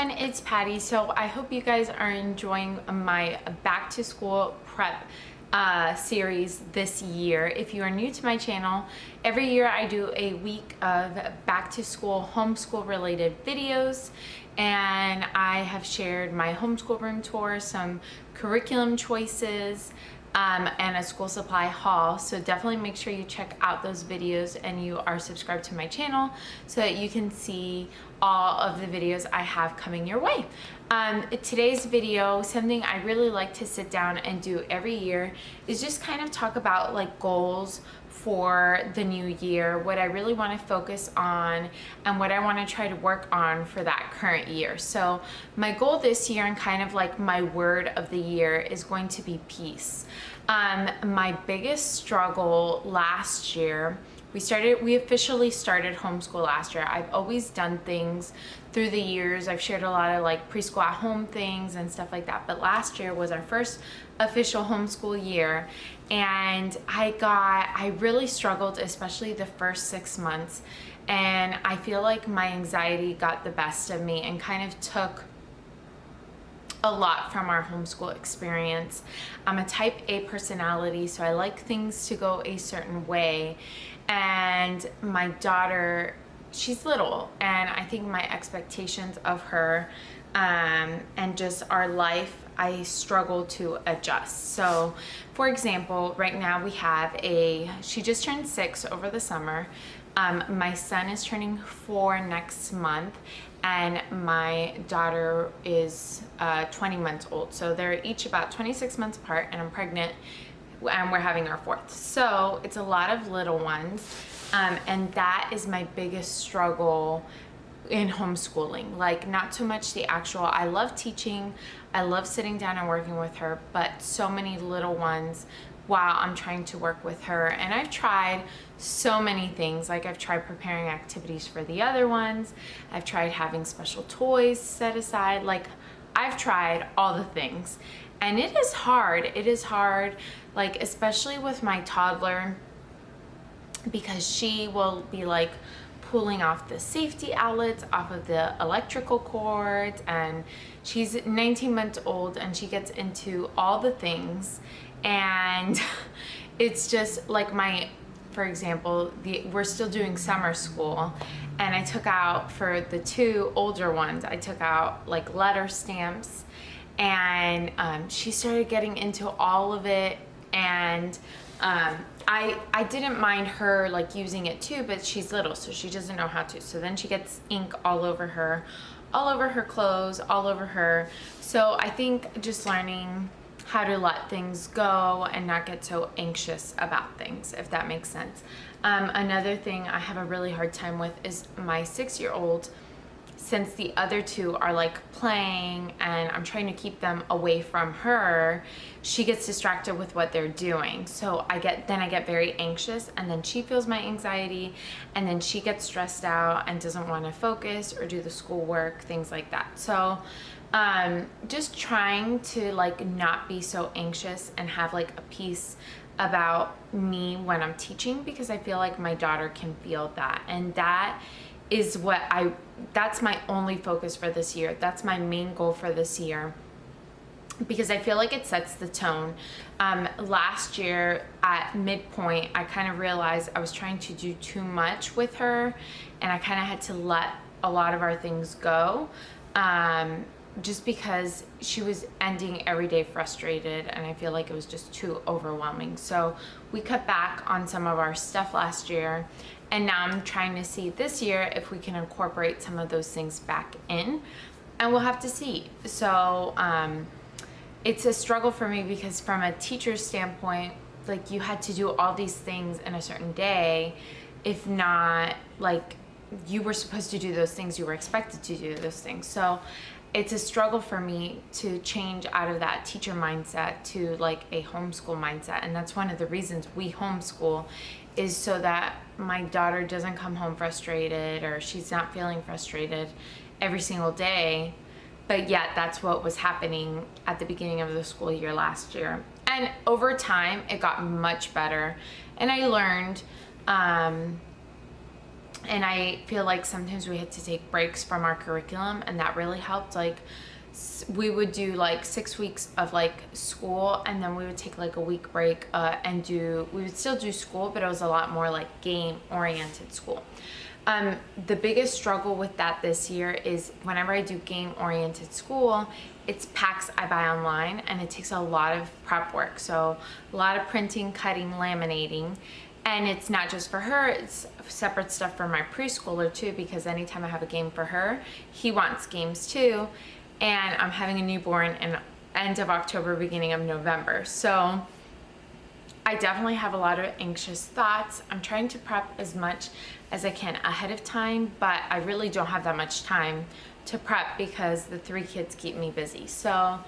everyone, it's Patty. So I hope you guys are enjoying my back to school prep series this year. If you are new to my channel, every year I do a week of back to school homeschool related videos, and I have shared my homeschool room tour, some curriculum choices, and a school supply haul. So definitely make sure you check out those videos and you are subscribed to my channel so that you can see all of the videos I have coming your way. Today's video, something I really like to sit down and do every year, is just kind of talk about like goals for the new year, what I really want to focus on and what I want to try to work on for that current year. So my goal this year, and kind of like my word of the year, is going to be peace. My biggest struggle last year, we officially started homeschool last year. I've always done things through the years. I've shared a lot of like preschool at home things and stuff like that. But last year was our first official homeschool year. And I really struggled, especially the first 6 months. And I feel like my anxiety got the best of me and kind of took a lot from our homeschool experience. I'm a type A personality, so I like things to go a certain way. And my daughter, she's little, and I think my expectations of her and just our life, I struggle to adjust. So for example, right now she just turned 6 over the summer. My son is turning 4 next month, and my daughter is 20 months old. So they're each about 26 months apart, and I'm pregnant, and we're having our 4th. So it's a lot of little ones, and that is my biggest struggle in homeschooling. Like, not so much the actual, I love teaching, I love sitting down and working with her, but so many little ones while I'm trying to work with her. And I've tried so many things. Like, I've tried preparing activities for the other ones, I've tried having special toys set aside, like I've tried all the things. And it is hard, like especially with my toddler, because she will be like pulling off the safety outlets off of the electrical cords, and she's 19 months old and she gets into all the things. And it's just like for example, we're still doing summer school, and I took out, for the 2 older ones, I took out like letter stamps, and she started getting into all of it. And I didn't mind her like using it too, but she's little, so she doesn't know how to. So then she gets ink all over her clothes, all over her. So I think just learning how to let things go and not get so anxious about things, if that makes sense. Another thing I have a really hard time with is my 6-year-old. Since the other 2 are like playing and I'm trying to keep them away from her, she gets distracted with what they're doing. So I get very anxious, and then she feels my anxiety, and then she gets stressed out and doesn't want to focus or do the schoolwork, things like that. So just trying to like not be so anxious and have like a peace about me when I'm teaching, because I feel like my daughter can feel that. And that is that's my only focus for this year. That's my main goal for this year, because I feel like it sets the tone. Last year at midpoint, I kind of realized I was trying to do too much with her, and I kind of had to let a lot of our things go, just because she was ending every day frustrated, and I feel like it was just too overwhelming. So we cut back on some of our stuff last year, and now I'm trying to see this year if we can incorporate some of those things back in, and we'll have to see. So it's a struggle for me, because from a teacher's standpoint, like, you had to do all these things in a certain day. If not, like, you were supposed to do those things, you were expected to do those things. So it's a struggle for me to change out of that teacher mindset to like a homeschool mindset. And that's one of the reasons we homeschool, is so that my daughter doesn't come home frustrated, or she's not feeling frustrated every single day. But yet that's what was happening at the beginning of the school year last year. And over time, it got much better. And I learned, and And I feel like sometimes we had to take breaks from our curriculum, and that really helped. Like we would do like 6 weeks of like school, and then we would take like a week break and we would still do school, but it was a lot more like game oriented school. The biggest struggle with that this year is whenever I do game oriented school, it's packs I buy online, and it takes a lot of prep work. So a lot of printing, cutting, laminating. And it's not just for her, it's separate stuff for my preschooler too, because anytime I have a game for her, he wants games too. And I'm having a newborn in end of October, beginning of November. So I definitely have a lot of anxious thoughts. I'm trying to prep as much as I can ahead of time, but I really don't have that much time to prep because the 3 kids keep me busy. So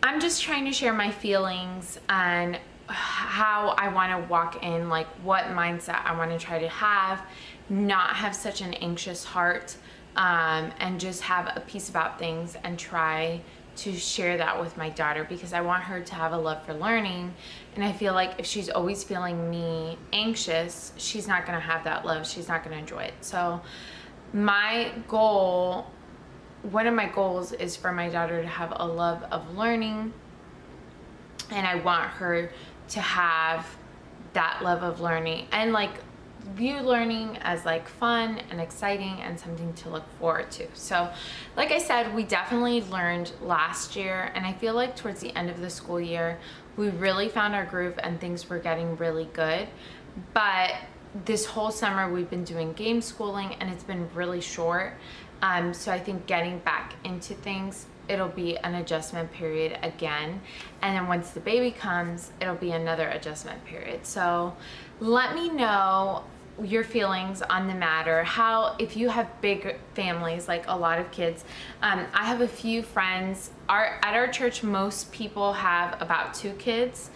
I'm just trying to share my feelings and how I want to walk in, like what mindset I want to try to have, not have such an anxious heart, and just have a peace about things and try to share that with my daughter, because I want her to have a love for learning. And I feel like if she's always feeling me anxious, she's not going to have that love. She's not going to enjoy it. So my goal, one of my goals is for my daughter to have a love of learning, and I want her to have that love of learning and like view learning as like fun and exciting and something to look forward to. So like I said, we definitely learned last year, and I feel like towards the end of the school year we really found our groove and things were getting really good. But this whole summer we've been doing game schooling, and it's been really short. So I think getting back into things, it'll be an adjustment period again. And then once the baby comes, it'll be another adjustment period. So let me know your feelings on the matter. How, if you have big families, like a lot of kids, I have a few friends, at our church, most people have about 2 kids.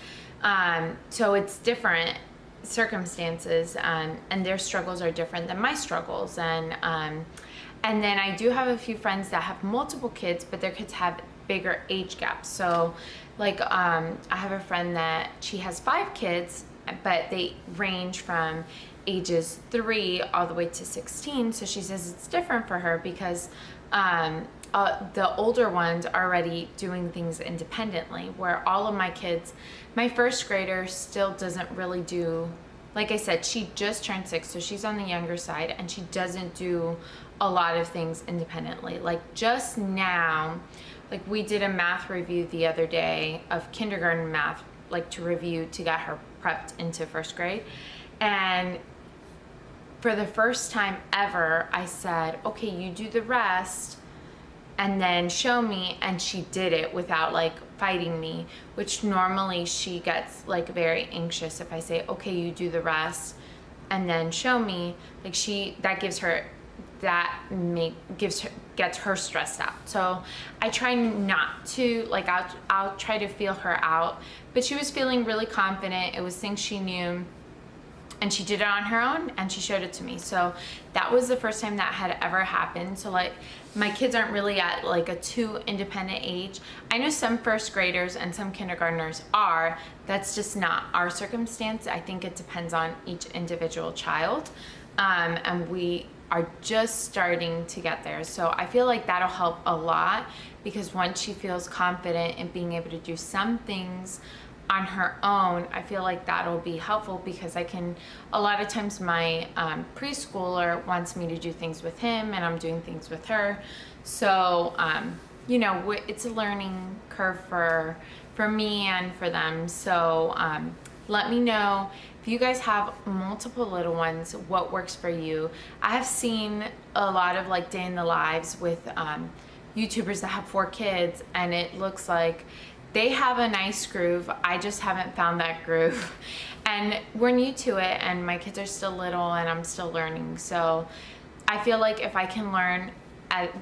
So it's different circumstances, and their struggles are different than my struggles. And then I do have a few friends that have multiple kids, but their kids have bigger age gaps. So like I have a friend that she has 5 kids, but they range from ages 3 all the way to 16. So she says it's different for her because the older ones are already doing things independently, where all of my kids, my first grader still doesn't really do, like I said, she just turned 6, so she's on the younger side, and she doesn't do a lot of things independently. Like just now, like we did a math review the other day of kindergarten math, like to review to get her prepped into 1st grade. And for the first time ever, I said, okay, you do the rest and then show me. And she did it without like fighting me, which normally she gets like very anxious if I say, okay, you do the rest and then show me. Like that gives her, gets her stressed out. So I try not to, like I'll try to feel her out, but she was feeling really confident. It was things she knew, and she did it on her own, and she showed it to me. So that was the first time that had ever happened. So like my kids aren't really at like a too independent age. I know some 1st graders and some kindergartners are. That's just not our circumstance. I think it depends on each individual child, and we are just starting to get there. So I feel like that'll help a lot, because once she feels confident in being able to do some things on her own, I feel like that'll be helpful, because a lot of times my preschooler wants me to do things with him, and I'm doing things with her. So it's a learning curve for me and for them. So let me know if you guys have multiple little ones, what works for you. I have seen a lot of like day in the lives with YouTubers that have 4 kids, and it looks like they have a nice groove. I just haven't found that groove, and we're new to it, and my kids are still little and I'm still learning. So I feel like if I can learn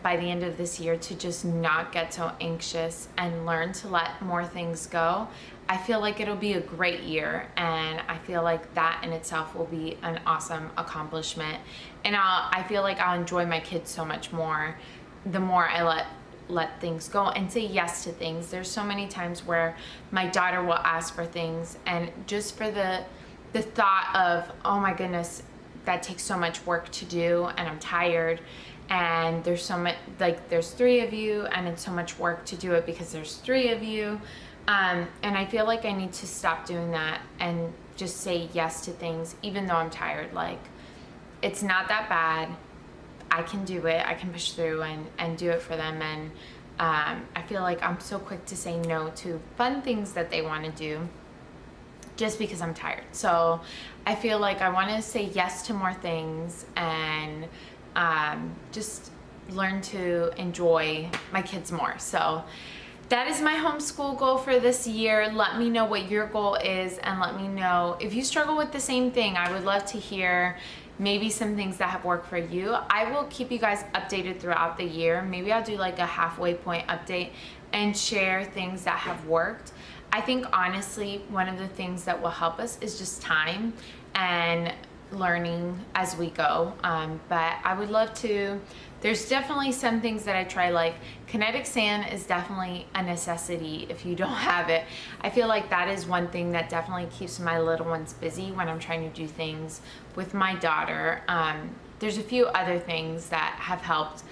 by the end of this year to just not get so anxious and learn to let more things go, I feel like it'll be a great year, and I feel like that in itself will be an awesome accomplishment. And I feel like I'll enjoy my kids so much more the more I let things go and say yes to things. There's so many times where my daughter will ask for things, and just for the thought of, oh my goodness, that takes so much work to do, and I'm tired, and there's so much, like there's 3 of you and it's so much work to do it because there's 3 of you. And I feel like I need to stop doing that and just say yes to things even though I'm tired. Like, it's not that bad. I can do it. I can push through and do it for them. And I feel like I'm so quick to say no to fun things that they want to do just because I'm tired. So I feel like I want to say yes to more things and just learn to enjoy my kids more. So that is my homeschool goal for this year. Let me know what your goal is, and let me know if you struggle with the same thing. I would love to hear maybe some things that have worked for you. I will keep you guys updated throughout the year. Maybe I'll do like a halfway point update and share things that have worked. I think honestly, one of the things that will help us is just time and learning as we go. But I would love to, there's definitely some things that I try, like kinetic sand is definitely a necessity if you don't have it. I feel like that is one thing that definitely keeps my little ones busy when I'm trying to do things with my daughter. There's a few other things that have helped,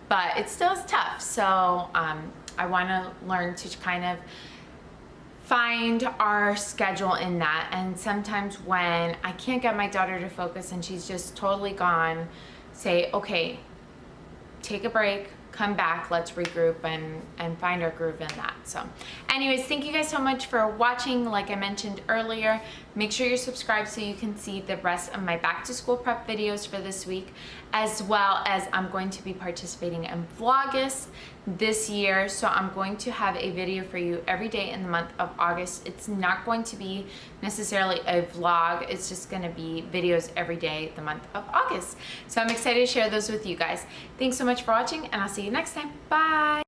but it still is tough. So I want to learn to kind of find our schedule in that. And sometimes when I can't get my daughter to focus and she's just totally gone, say, okay, take a break, come back, let's regroup and find our groove in that. So anyways, thank you guys so much for watching. Like I mentioned earlier, make sure you're subscribed so you can see the rest of my back to school prep videos for this week, as well as I'm going to be participating in Vlogmas this year. So I'm going to have a video for you every day in the month of August. It's not going to be necessarily a vlog. It's just going to be videos every day the month of August. So I'm excited to share those with you guys. Thanks so much for watching, and I'll see you next time. Bye.